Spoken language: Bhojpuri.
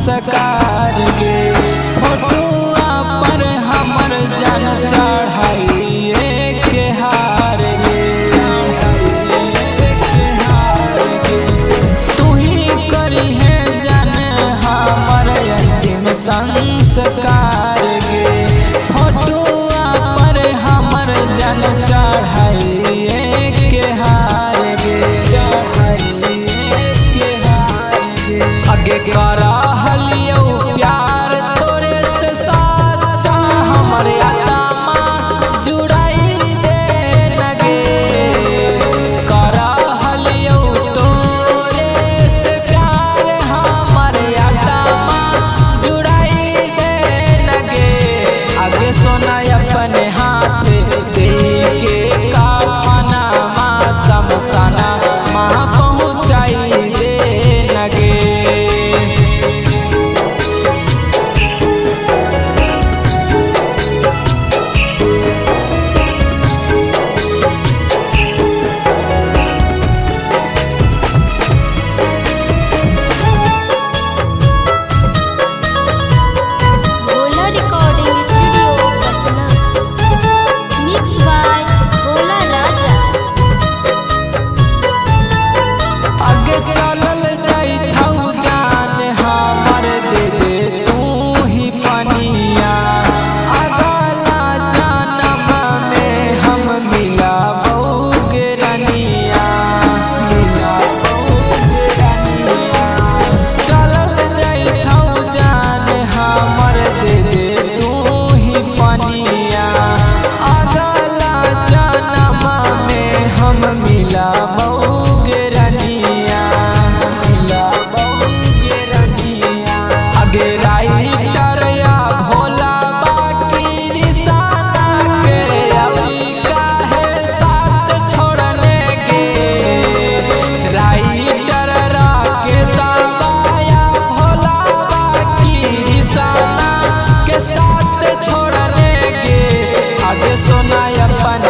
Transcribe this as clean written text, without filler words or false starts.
संस्कार गे फोटुआ पर हमर जान चढ़ाइए के हार गे तू ही करी है जान हमर अंतिम संस्कार गे फोटुआ पर हमर जान चढ़ाइए के हार गे आगे करा हलियो प्यार तोरे से साचा हमर आत्मा जुड़ाई दे लगे करा हलियो तोरे से प्यार हमर आत्मा जुड़ाई दे लगे आगे सोना अपने हाथ दे के काफना माँ समसाना माँ पहुँचाई दे लगे चलल जाइथौ जान हमर दे दे तू ही पनिया अगला जन्म में हम मिलाबोगे रनिया चलल जाइथौ जान हमर दे दे तू ही पनिया अगला जन्म में हम मिलाबोगे रनिया राइटर या भोला बाकी निशाना के अवरी काहे साथ छोड़ने गे राइटर राकेश बाया भोला बाकी निशाना के साथ छोड़ने गे आगे सोना अपन